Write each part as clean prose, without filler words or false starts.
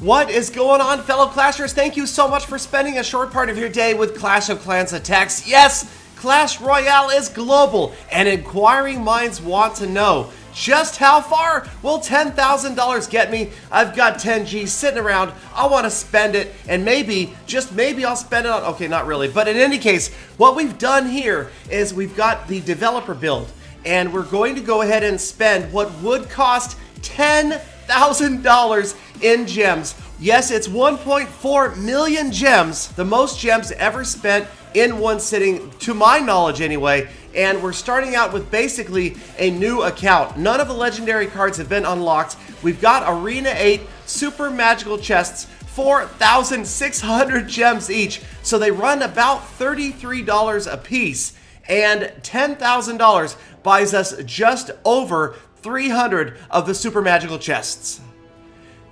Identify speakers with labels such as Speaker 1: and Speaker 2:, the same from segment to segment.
Speaker 1: What is going on, fellow Clashers? Thank you so much for spending a short part of your day with Clash of Clans attacks. Yes, Clash Royale is global, and inquiring minds want to know, just how far will $10,000 get me? I've got 10 G's sitting around, I want to spend it, and maybe, just maybe I'll spend it on, okay, not really, but in any case, what we've done here is we've got the developer build, and we're going to go ahead and spend what would cost $10,000 in gems. Yes, it's 1.4 million gems, the most gems ever spent in one sitting, to my knowledge anyway, and we're starting out with basically a new account. None of the legendary cards have been unlocked. We've got Arena 8 super magical chests, 4,600 gems each, so they run about $33 a piece, and $10,000 buys us just over 300 of the super magical chests.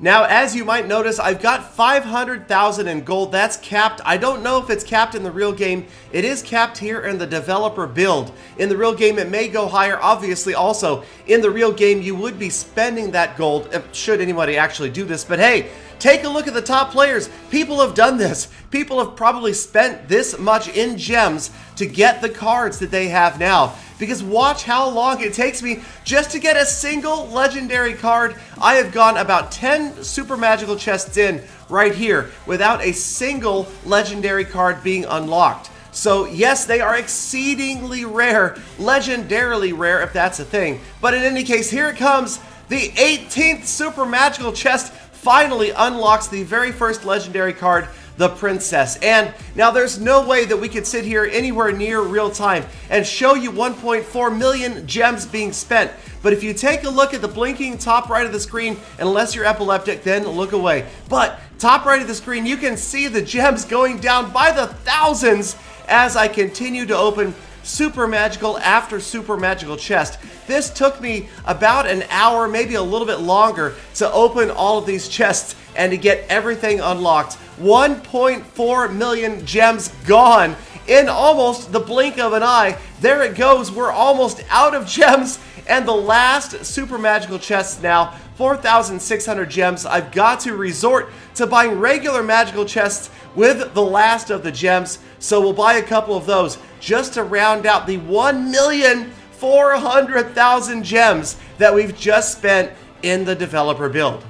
Speaker 1: Now, as you might notice, I've got 500,000 in gold. That's capped. I don't know if it's capped in the real game. It is capped here in the developer build. In the real game, it may go higher. Obviously, also, in the real game, you would be spending that gold, should anybody actually do this. But hey, take a look at the top players. People have done this. People have probably spent this much in gems to get the cards that they have now. Because watch how long it takes me just to get a single legendary card. I have gone about 10 super magical chests in right here without a single legendary card being unlocked. So yes, they are exceedingly rare, legendarily rare if that's a thing. But in any case, here it comes. The 18th super magical chest finally unlocks the very first legendary card, the Princess. And now there's no way that we could sit here anywhere near real time and show you 1.4 million gems being spent. But if you take a look at the blinking top right of the screen, unless you're epileptic, then look away. But top right of the screen, you can see the gems going down by the thousands as I continue to open super magical after super magical chest. This took me about an hour, maybe a little bit longer, to open all of these chests and to get everything unlocked. 1.4 million gems gone in almost the blink of an eye. There it goes. We're almost out of gems, and the last super magical chest now, 4,600 gems. I've got to resort to buying regular magical chests with the last of the gems, so we'll buy a couple of those just to round out the 1,400,000 gems that we've just spent in the developer build.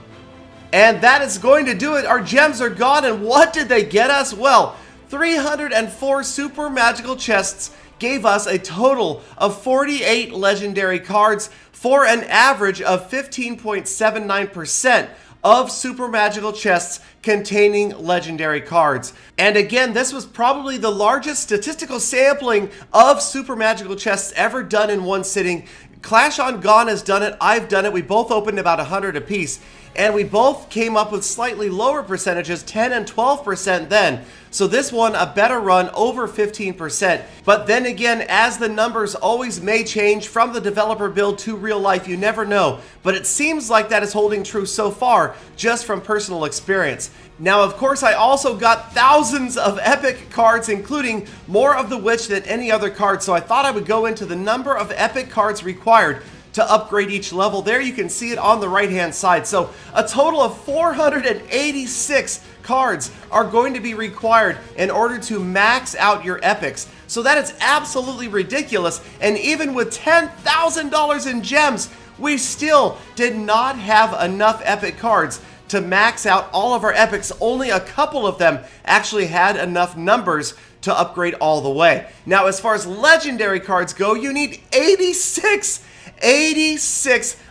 Speaker 1: And that is going to do it. Our gems are gone, and what did they get us? Well, 304 super magical chests gave us a total of 48 legendary cards for an average of 15.79% of super magical chests containing legendary cards. And again, this was probably the largest statistical sampling of super magical chests ever done in one sitting. Clash on Gone has done it, I've done it, we both opened about 100 apiece, and we both came up with slightly lower percentages, 10 and 12% then. So this one, a better run, over 15%. But then again, as the numbers always may change from the developer build to real life, you never know. But it seems like that is holding true so far, just from personal experience. Now, of course, I also got thousands of epic cards, including more of the Witch than any other card. So I thought I would go into the number of epic cards required to upgrade each level. There you can see it on the right hand side. So a total of 486 cards are going to be required in order to max out your epics. So that is absolutely ridiculous, and even with $10,000 in gems, we still did not have enough epic cards to max out all of our epics. Only a couple of them actually had enough numbers to upgrade all the way. Now, as far as legendary cards go, you need 86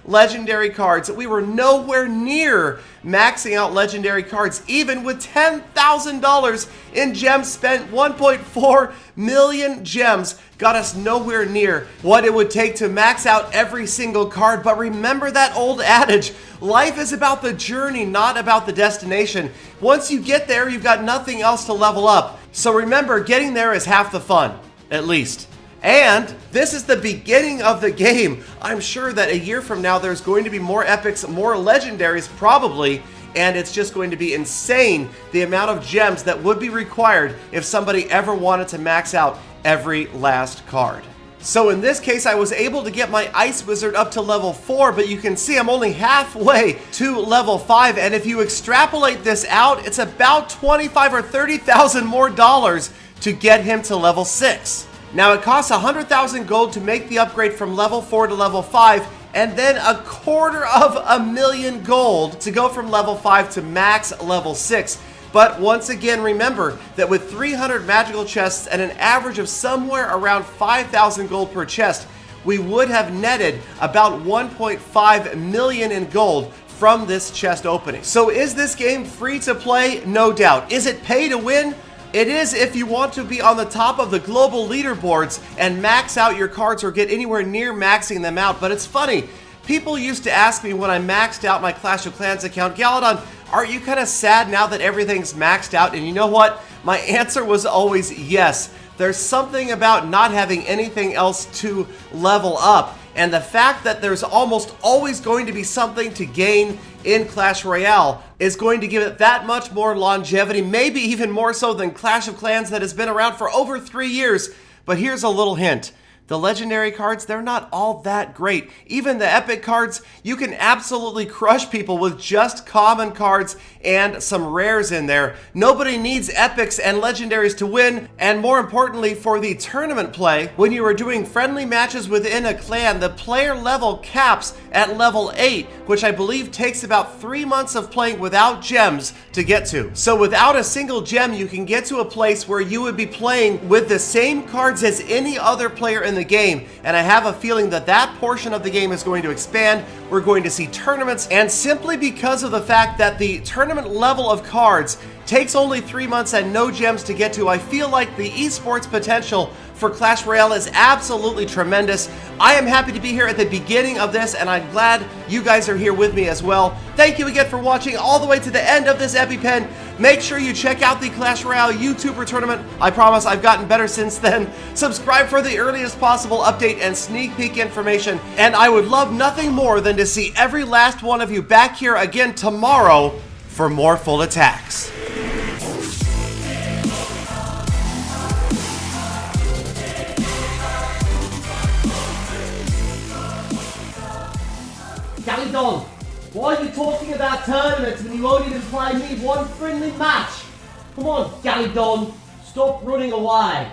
Speaker 1: legendary cards. We were nowhere near maxing out legendary cards, even with $10,000 in gems spent. 1.4 million gems got us nowhere near what it would take to max out every single card. But remember that old adage, life is about the journey, not about the destination. Once you get there, you've got nothing else to level up. So remember, getting there is half the fun, at least. And this is the beginning of the game. I'm sure that a year from now, there's going to be more epics, more legendaries probably, and it's just going to be insane the amount of gems that would be required if somebody ever wanted to max out every last card. So in this case, I was able to get my Ice Wizard up to level 4, but you can see I'm only halfway to level 5, and if you extrapolate this out, it's about 25 or 30,000 more dollars to get him to level 6. Now it costs 100,000 gold to make the upgrade from level 4 to level 5, and then 250,000 gold to go from level 5 to max level 6. But once again, remember that with 300 magical chests and an average of somewhere around 5,000 gold per chest, we would have netted about 1.5 million in gold from this chest opening. So is this game free to play? No doubt. Is it pay to win? It is if you want to be on the top of the global leaderboards and max out your cards or get anywhere near maxing them out. But it's funny, people used to ask me when I maxed out my Clash of Clans account, Galadon, aren't you kind of sad now that everything's maxed out? And you know what? My answer was always yes. There's something about not having anything else to level up. And the fact that there's almost always going to be something to gain in Clash Royale is going to give it that much more longevity, maybe even more so than Clash of Clans that has been around for over 3 years. But here's a little hint. The legendary cards, they're not all that great. Even the epic cards, you can absolutely crush people with just common cards and some rares in there. Nobody needs epics and legendaries to win, and more importantly for the tournament play, when you are doing friendly matches within a clan, the player level caps at level 8, which I believe takes about 3 months of playing without gems to get to. So without a single gem, you can get to a place where you would be playing with the same cards as any other player in the game, and I have a feeling that that portion of the game is going to expand. We're going to see tournaments, and simply because of the fact that the tournament level of cards takes only 3 months and no gems to get to, I feel like the esports potential for Clash Royale is absolutely tremendous. I am happy to be here at the beginning of this, and I'm glad you guys are here with me as well. Thank you again for watching all the way to the end of this EpiPen. Make sure you check out the Clash Royale YouTuber tournament. I promise I've gotten better since then. Subscribe for the earliest possible update and sneak peek information, and I would love nothing more than to see every last one of you back here again tomorrow for more full attacks. Galadon, why are you talking about tournaments when you only even play me one friendly match? Come on, Galadon, stop running away.